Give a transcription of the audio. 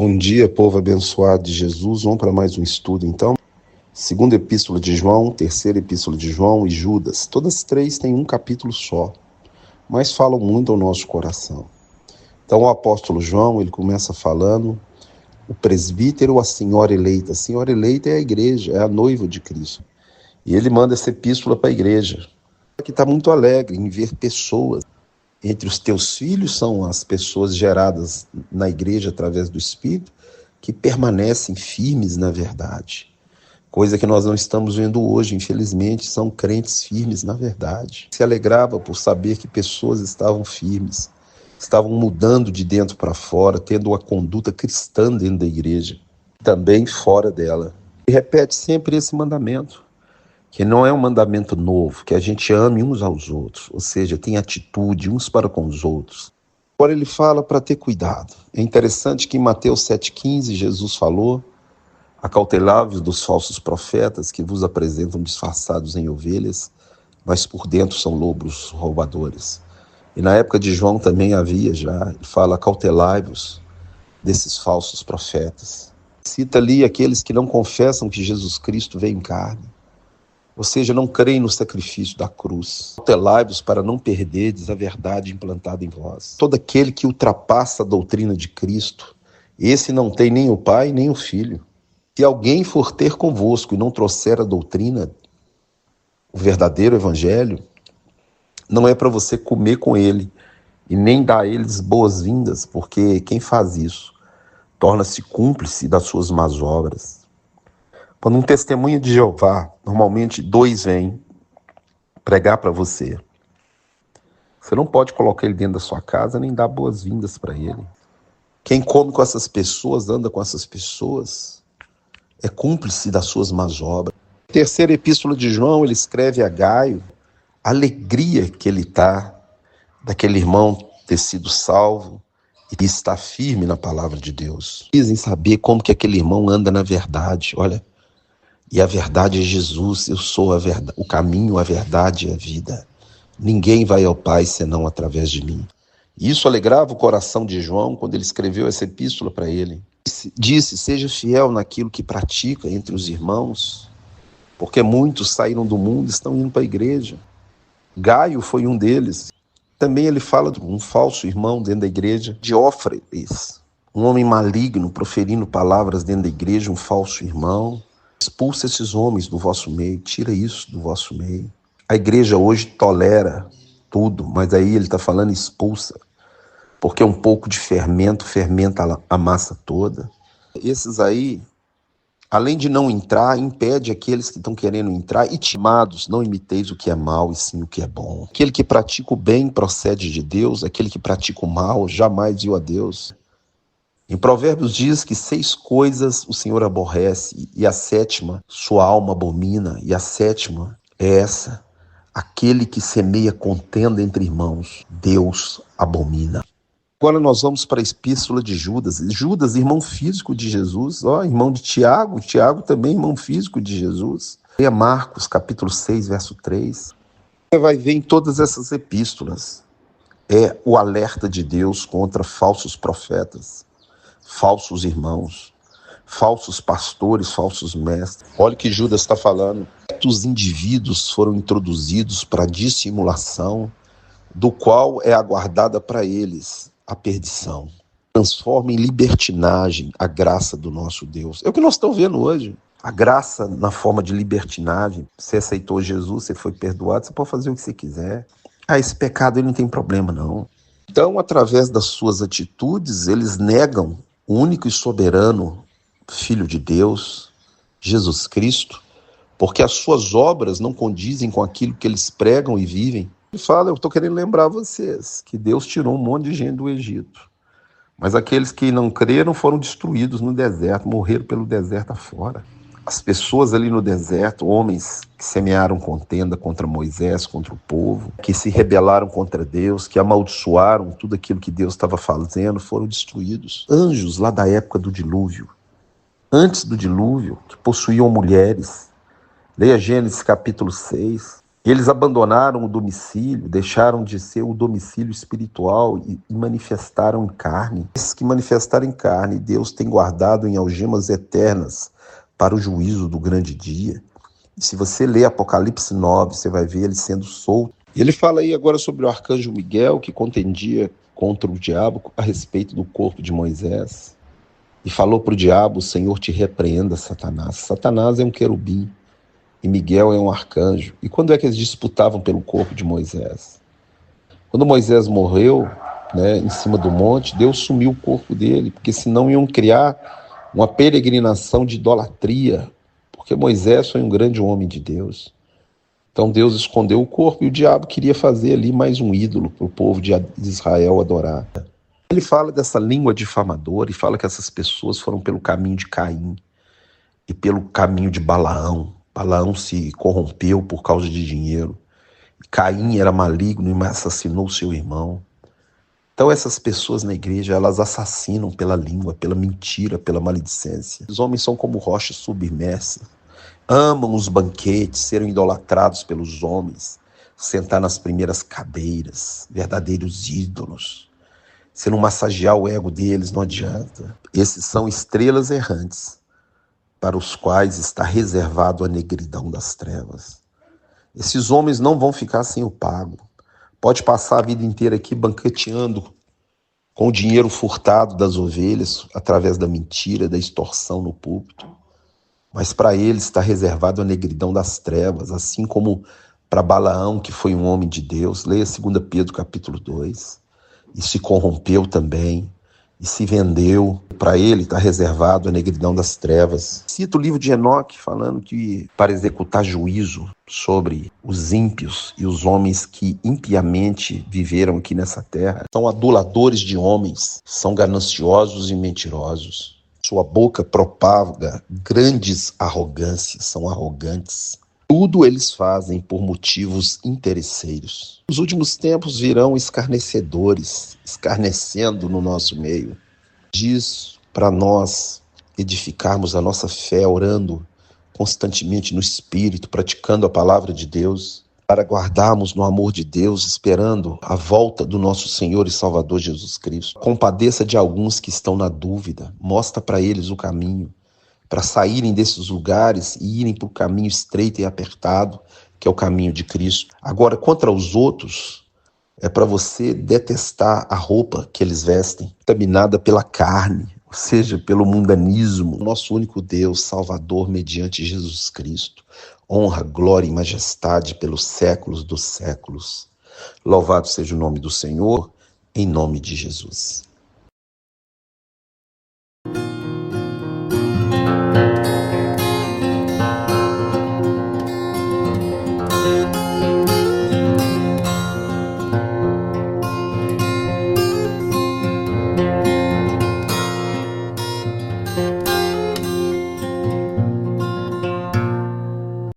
Bom dia, povo abençoado de Jesus. Vamos para mais um estudo, então. Segunda epístola de João, terceira epístola de João e Judas. Todas três têm um capítulo só, mas falam muito ao nosso coração. Então, o apóstolo João, ele começa falando, o presbítero, a senhora eleita. A senhora eleita é a igreja, é a noiva de Cristo. E ele manda essa epístola para a igreja, que está muito alegre em ver pessoas. Entre os teus filhos são as pessoas geradas na igreja através do Espírito, que permanecem firmes na verdade. Coisa que nós não estamos vendo hoje, infelizmente, são crentes firmes na verdade. Se alegrava por saber que pessoas estavam firmes, estavam mudando de dentro para fora, tendo uma conduta cristã dentro da igreja, também fora dela. E repete sempre esse mandamento, que não é um mandamento novo, que a gente ame uns aos outros, ou seja, tem atitude uns para com os outros. Agora ele fala para ter cuidado. É interessante que em Mateus 7,15 Jesus falou: acautelai-vos dos falsos profetas que vos apresentam disfarçados em ovelhas, mas por dentro são lobos roubadores. E na época de João também havia já, ele fala: acautelai-vos desses falsos profetas. Cita ali aqueles que não confessam que Jesus Cristo veio em carne, ou seja, não creem no sacrifício da cruz. Acautelai-vos para não perderdes a verdade implantada em vós. Todo aquele que ultrapassa a doutrina de Cristo, esse não tem nem o Pai nem o Filho. Se alguém for ter convosco e não trouxer a doutrina, o verdadeiro evangelho, não é para você comer com ele e nem dar a eles boas-vindas, porque quem faz isso torna-se cúmplice das suas más obras. Quando um testemunho de Jeová, normalmente 2 vêm pregar para você, você não pode colocar ele dentro da sua casa nem dar boas-vindas para ele. Quem come com essas pessoas, anda com essas pessoas, é cúmplice das suas más obras. Terceira epístola de João, ele escreve a Gaio a alegria que ele está daquele irmão ter sido salvo e estar firme na palavra de Deus. Dizem saber como que aquele irmão anda na verdade. Olha, e a verdade é Jesus. Eu sou a verdade, o caminho, a verdade e a vida. Ninguém vai ao Pai senão através de mim. Isso alegrava o coração de João quando ele escreveu essa epístola para ele. Disse: seja fiel naquilo que pratica entre os irmãos, porque muitos saíram do mundo e estão indo para a igreja. Gaio foi um deles. Também ele fala de um falso irmão dentro da igreja, Diótrefes, um homem maligno proferindo palavras dentro da igreja, um falso irmão. Expulsa esses homens do vosso meio, tira isso do vosso meio. A igreja hoje tolera tudo, mas aí ele está falando expulsa, porque um pouco de fermento fermenta a massa toda. Esses aí, além de não entrar, impede aqueles que estão querendo entrar. E timados, não imiteis o que é mal, e sim o que é bom. Aquele que pratica o bem procede de Deus, aquele que pratica o mal jamais viu a Deus. Em Provérbios diz que 6 coisas o Senhor aborrece, e a 7ª sua alma abomina, e a 7ª é essa: aquele que semeia contenda entre irmãos, Deus abomina. Agora nós vamos para a epístola de Judas. Judas, irmão físico de Jesus, irmão de Tiago, Tiago também irmão físico de Jesus. Leia Marcos, capítulo 6, verso 3. Você vai ver em todas essas epístolas, é o alerta de Deus contra falsos profetas, falsos irmãos, falsos pastores, falsos mestres. Olha o que Judas está falando. Os indivíduos foram introduzidos para dissimulação, do qual é aguardada para eles a perdição. Transforma em libertinagem a graça do nosso Deus. É o que nós estamos vendo hoje. A graça na forma de libertinagem. Você aceitou Jesus, você foi perdoado, você pode fazer o que você quiser. Esse pecado ele não tem problema, não. Então, através das suas atitudes, eles negam o único e soberano Filho de Deus, Jesus Cristo, porque as suas obras não condizem com aquilo que eles pregam e vivem. Ele fala: eu estou querendo lembrar vocês que Deus tirou um monte de gente do Egito, mas aqueles que não creram foram destruídos no deserto, morreram pelo deserto afora. As pessoas ali no deserto, homens que semearam contenda contra Moisés, contra o povo, que se rebelaram contra Deus, que amaldiçoaram tudo aquilo que Deus estava fazendo, foram destruídos. Anjos lá da época do dilúvio, antes do dilúvio, que possuíam mulheres. Leia Gênesis capítulo 6. Eles abandonaram o domicílio, deixaram de ser o domicílio espiritual e manifestaram em carne. Esses que manifestaram em carne, Deus tem guardado em algemas eternas para o juízo do grande dia. E se você ler Apocalipse 9, você vai ver ele sendo solto. E ele fala aí agora sobre o arcanjo Miguel, que contendia contra o diabo a respeito do corpo de Moisés. E falou para o diabo: o Senhor te repreenda, Satanás. Satanás é um querubim e Miguel é um arcanjo. E quando é que eles disputavam pelo corpo de Moisés? Quando Moisés morreu, em cima do monte, Deus sumiu o corpo dele, porque senão iam criar uma peregrinação de idolatria, porque Moisés foi um grande homem de Deus. Então Deus escondeu o corpo e o diabo queria fazer ali mais um ídolo para o povo de Israel adorar. Ele fala dessa língua difamadora e fala que essas pessoas foram pelo caminho de Caim e pelo caminho de Balaão. Balaão se corrompeu por causa de dinheiro. Caim era maligno e assassinou seu irmão. Então essas pessoas na igreja, elas assassinam pela língua, pela mentira, pela maledicência. Os homens são como rochas submersas. Amam os banquetes, serem idolatrados pelos homens, sentar nas primeiras cadeiras, verdadeiros ídolos. Se não massagear o ego deles, não adianta. Esses são estrelas errantes, para os quais está reservado a negridão das trevas. Esses homens não vão ficar sem o pago. Pode passar a vida inteira aqui banqueteando com o dinheiro furtado das ovelhas, através da mentira, da extorsão no púlpito. Mas para eles está reservado a negridão das trevas, assim como para Balaão, que foi um homem de Deus. Leia 2 Pedro capítulo 2. E se corrompeu também, e se vendeu. Para ele está reservado a negridão das trevas. Cita o livro de Enoque, falando que para executar juízo sobre os ímpios e os homens que impiamente viveram aqui nessa terra. São aduladores de homens, são gananciosos e mentirosos. Sua boca propaga grandes arrogâncias, são arrogantes. Tudo eles fazem por motivos interesseiros. Nos últimos tempos virão escarnecedores, escarnecendo no nosso meio. Diz para nós edificarmos a nossa fé, orando constantemente no Espírito, praticando a palavra de Deus, para guardarmos no amor de Deus, esperando a volta do nosso Senhor e Salvador Jesus Cristo. Compadeça de alguns que estão na dúvida, mostra para eles o caminho, para saírem desses lugares e irem para o caminho estreito e apertado, que é o caminho de Cristo. Agora, contra os outros, é para você detestar a roupa que eles vestem, contaminada pela carne, ou seja, pelo mundanismo. Nosso único Deus, Salvador, mediante Jesus Cristo. Honra, glória e majestade pelos séculos dos séculos. Louvado seja o nome do Senhor, em nome de Jesus.